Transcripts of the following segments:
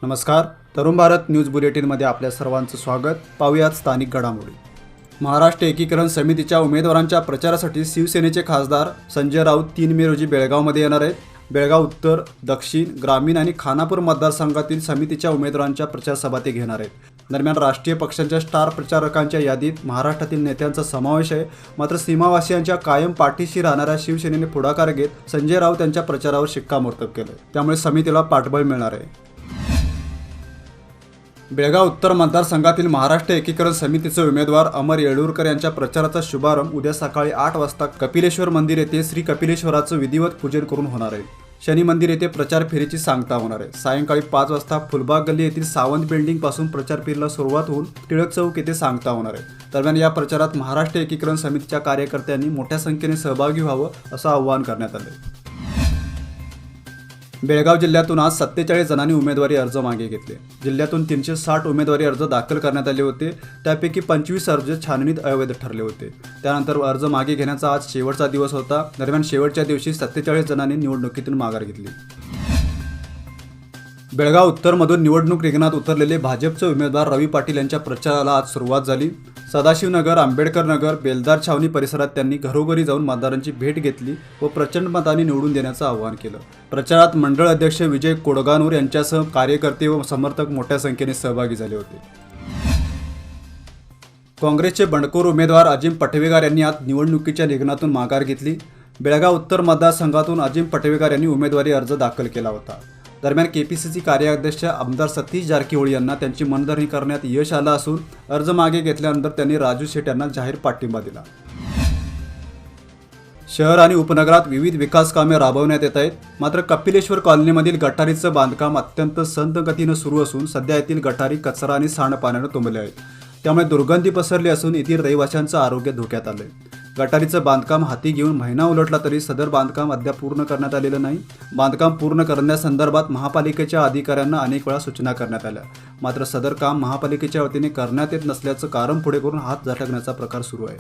नमस्कार. तरुण भारत न्यूज बुलेटिनमध्ये आपल्या सर्वांचं स्वागत. पाहूयात स्थानिक घडामोडी. महाराष्ट्र एकीकरण समितीच्या उमेदवारांच्या प्रचारासाठी शिवसेनेचे खासदार संजय राऊत 3 मे रोजी बेळगावमध्ये येणार आहेत. बेळगाव उत्तर, दक्षिण, ग्रामीण आणि खानापूर मतदारसंघातील समितीच्या उमेदवारांच्या प्रचारसभा ते घेणार आहेत. दरम्यान राष्ट्रीय पक्षांच्या स्टार प्रचारकांच्या यादीत महाराष्ट्रातील नेत्यांचा समावेश आहे. मात्र सीमावासियांच्या कायम पाठीशी राहणाऱ्या शिवसेनेने पुढाकार घेत संजय राऊत यांच्या प्रचारावर शिक्कामोर्तब केलं. त्यामुळे समितीला पाठबळ मिळणार आहे. बेळगाव उत्तर मतदारसंघातील महाराष्ट्र एकीकरण समितीचे उमेदवार अमर येळूरकर यांच्या प्रचाराचा शुभारंभ उद्या सकाळी 8 वाजता कपिलेश्वर मंदिर येथे श्री कपिलेश्वराचं विधिवत पूजन करून होणार आहे. शनी मंदिर येथे प्रचार फेरीची सांगता होणार आहे. सायंकाळी 5 वाजता फुलबाग गल्ली येथील सावंत बिल्डिंग पासून प्रचार फेरीला सुरुवात होऊन टिळक चौक येथे सांगता होणार आहे. दरम्यान या प्रचारात महाराष्ट्र एकीकरण समितीच्या कार्यकर्त्यांनी मोठ्या संख्येने सहभागी व्हावं असं आवाहन करण्यात आले. बेळगाव जिल्ह्यातून आज 47 जणांनी उमेदवारी अर्ज मागे घेतले. जिल्ह्यातून 360 उमेदवारी अर्ज दाखल करण्यात आले होते. त्यापैकी 25 अर्ज छाननीत अवैध ठरले होते. त्यानंतर अर्ज मागे घेण्याचा आज शेवटचा दिवस होता. दरम्यान शेवटच्या दिवशी 47 जणांनी निवडणुकीतून माघार घेतली. बेळगाव उत्तरमधून निवडणूक रिंगणात उतरलेले भाजपचे उमेदवार रवी पाटील यांच्या प्रचाराला आज सुरुवात झाली. सदाशिवनगर, आंबेडकर नगर, बेलदार छावणी परिसरात त्यांनी घरोघरी जाऊन मतदारांची भेट घेतली व प्रचंड मतांनी निवडून देण्याचं आवाहन केलं. प्रचारात मंडळ अध्यक्ष विजय कोडगानूर यांच्यासह कार्यकर्ते व समर्थक मोठ्या संख्येने सहभागी झाले होते. काँग्रेसचे बंडखोर उमेदवार अजिम पटवेगार यांनी आज निवडणुकीच्या रिंगणातून माघार घेतली. बेळगाव उत्तर मतदारसंघातून अजिम पटवेगार यांनी उमेदवारी अर्ज दाखल केला होता. दरम्यान केपीसीसी कार्याध्यक्ष आमदार सतीश जारकिहोळी यांना त्यांची मनधरणी करण्यात यश आलं असून अर्ज मागे घेतल्यानंतर त्यांनी राजू शेठ यांना जाहीर पाठिंबा दिला. शहर आणि उपनगरात विविध विकास कामे राबवण्यात येत आहेत. मात्र कपिलेश्वर कॉलनीमधील गटारीचं बांधकाम अत्यंत संथ गतीनं सुरू असून सध्या येथील गटारी कचरा आणि सांडपाण्यानं तुंबले आहेत. त्यामुळे दुर्गंधी पसरली असून येथील रहिवाशांचं आरोग्य धोक्यात आलंय. गटारीचं बांधकाम हाती घेऊन महिना उलटला तरी सदर बांधकाम अद्याप पूर्ण करण्यात आलेलं नाही. बांधकाम पूर्ण करण्यासंदर्भात महापालिकेच्या अधिकाऱ्यांना अनेक वेळा सूचना करण्यात आल्या. मात्र सदर काम महापालिकेच्या वतीने करण्यात येत नसल्याचं कारण पुढे करून हात झटकण्याचा प्रकार सुरू आहे.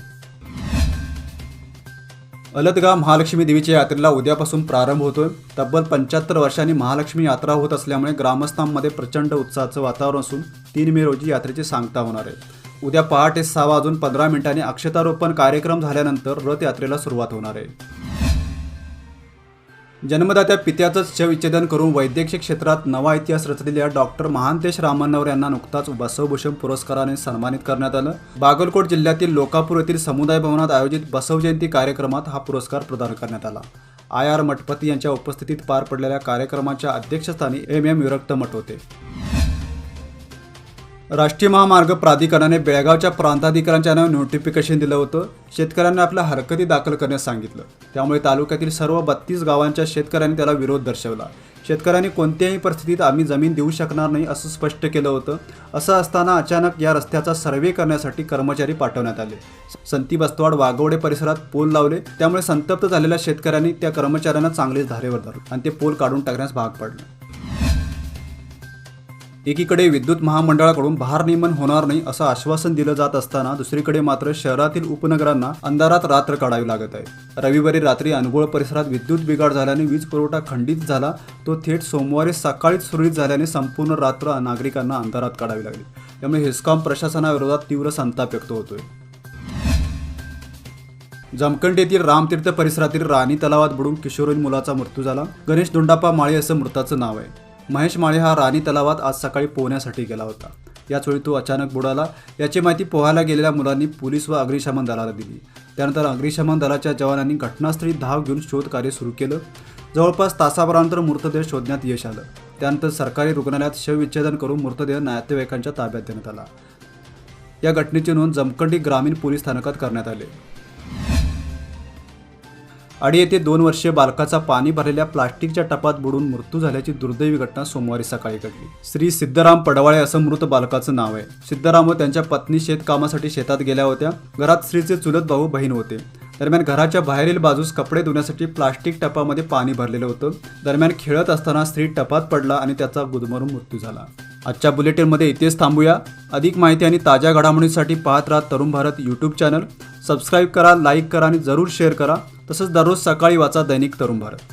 अलदगाव महालक्ष्मी देवीच्या यात्रेला उद्यापासून प्रारंभ होतोय. तब्बल 75 वर्षांनी महालक्ष्मी यात्रा होत असल्यामुळे ग्रामस्थांमध्ये प्रचंड उत्साहाचं वातावरण असून 3 मे रोजी यात्रेची सांगता होणार आहे. उद्या पहाटे 6:15 अक्षतारोपण कार्यक्रम झाल्यानंतर रथयात्रेला सुरुवात होणार आहे. जन्मदात्या पित्याचंच शवविच्छेदन करून वैद्यकीय क्षेत्रात नवा इतिहास रचलेल्या डॉक्टर महांतेश रामण्णवर यांना नुकताच बसवभूषण पुरस्काराने सन्मानित करण्यात आलं. बागलकोट जिल्ह्यातील लोकापूर येथील समुदाय भवनात आयोजित बसव जयंती कार्यक्रमात हा पुरस्कार प्रदान करण्यात आला. IR मठपती यांच्या उपस्थितीत पार पडलेल्या कार्यक्रमाच्या अध्यक्षस्थानी MM विरक्त मठ होते. राष्ट्रीय महामार्ग प्राधिकरणाने बेळगावच्या प्रांताधिकाऱ्यांच्या नावे नोटिफिकेशन दिलं होतं. शेतकऱ्यांना आपल्या हरकती दाखल करण्यास सांगितलं. त्यामुळे तालुक्यातील सर्व 32 गावांच्या शेतकऱ्यांनी त्याला विरोध दर्शवला. शेतकऱ्यांनी कोणत्याही परिस्थितीत आम्ही जमीन देऊ शकणार नाही असं स्पष्ट केलं होतं. असं असताना अचानक या रस्त्याचा सर्व्हे करण्यासाठी कर्मचारी पाठवण्यात आले. संती बस्तवाड वाघवडे परिसरात पोल लावले. त्यामुळे संतप्त झालेल्या शेतकऱ्यांनी त्या कर्मचाऱ्यांना चांगलेच धारेवर धरले आणि ते पोल काढून टाकण्यास भाग पडले. एकीकडे विद्युत महामंडळाकडून भारनियमन होणार नाही असं आश्वासन दिलं जात असताना दुसरीकडे मात्र शहरातील उपनगरांना अंधारात रात्र काढावी लागत आहे. रविवारी रात्री अनगोळ परिसरात विद्युत बिघाड झाल्याने वीज पुरवठा खंडित झाला. तो थेट सोमवारी सकाळीच सुरळीत झाल्याने संपूर्ण रात्र नागरिकांना अंधारात काढावी लागली. त्यामुळे हेस्कॉम प्रशासनाविरोधात तीव्र संताप व्यक्त होतोय. जमखंडी येथील रामतीर्थ परिसरातील राणी तलावात बुडून किशोरवयीन मुलाचा मृत्यू झाला. गणेश दोंडाप्पा माळे असं मृताचं नाव आहे. महेश माळे हा राणी तलावात आज सकाळी पोहण्यासाठी गेला होता. याचवेळी तो अचानक बुडाला. याची माहिती पोहायला गेलेल्या मुलांनी पोलीस व अग्निशमन दलाला दिली. त्यानंतर अग्निशमन दलाच्या जवानांनी घटनास्थळी धाव घेऊन शोधकार्य सुरू केलं. जवळपास तासाभरानंतर मृतदेह शोधण्यात यश आलं. त्यानंतर सरकारी रुग्णालयात शवविच्छेदन करून मृतदेह नातेवाईकांच्या ताब्यात देण्यात आला. या घटनेची नोंद जमखंडी ग्रामीण पोलीस स्थानकात करण्यात आली. आडी येथे 2 वर्षीय बालकाचा पाणी भरलेल्या प्लास्टिकच्या टपात बुडून मृत्यू झाल्याची दुर्दैवी घटना सोमवारी सकाळी घडली. श्री सिद्धराम पडवाळे असं मृत बालकाचं नाव आहे. सिद्धराम व त्यांच्या पत्नी शेतकामासाठी शेतात गेल्या होत्या. घरात श्रीचे चुलत भाऊ बहीण होते. दरम्यान घराच्या बाहेरील बाजूस कपडे धुण्यासाठी प्लास्टिक टपामध्ये पाणी भरलेलं होतं. दरम्यान खेळत असताना श्री टपात पडला आणि त्याचा गुदमरून मृत्यू झाला. आजच्या बुलेटिनमध्ये इथेच थांबूया. अधिक माहिती आणि ताज्या घडामोडींसाठी पाहत राहा Tarun Bharat YouTube channel. Subscribe करा, लाईक करा आणि जरूर शेअर करा. तसंच दररोज सकाळी वाचा दैनिक तरुण भारत.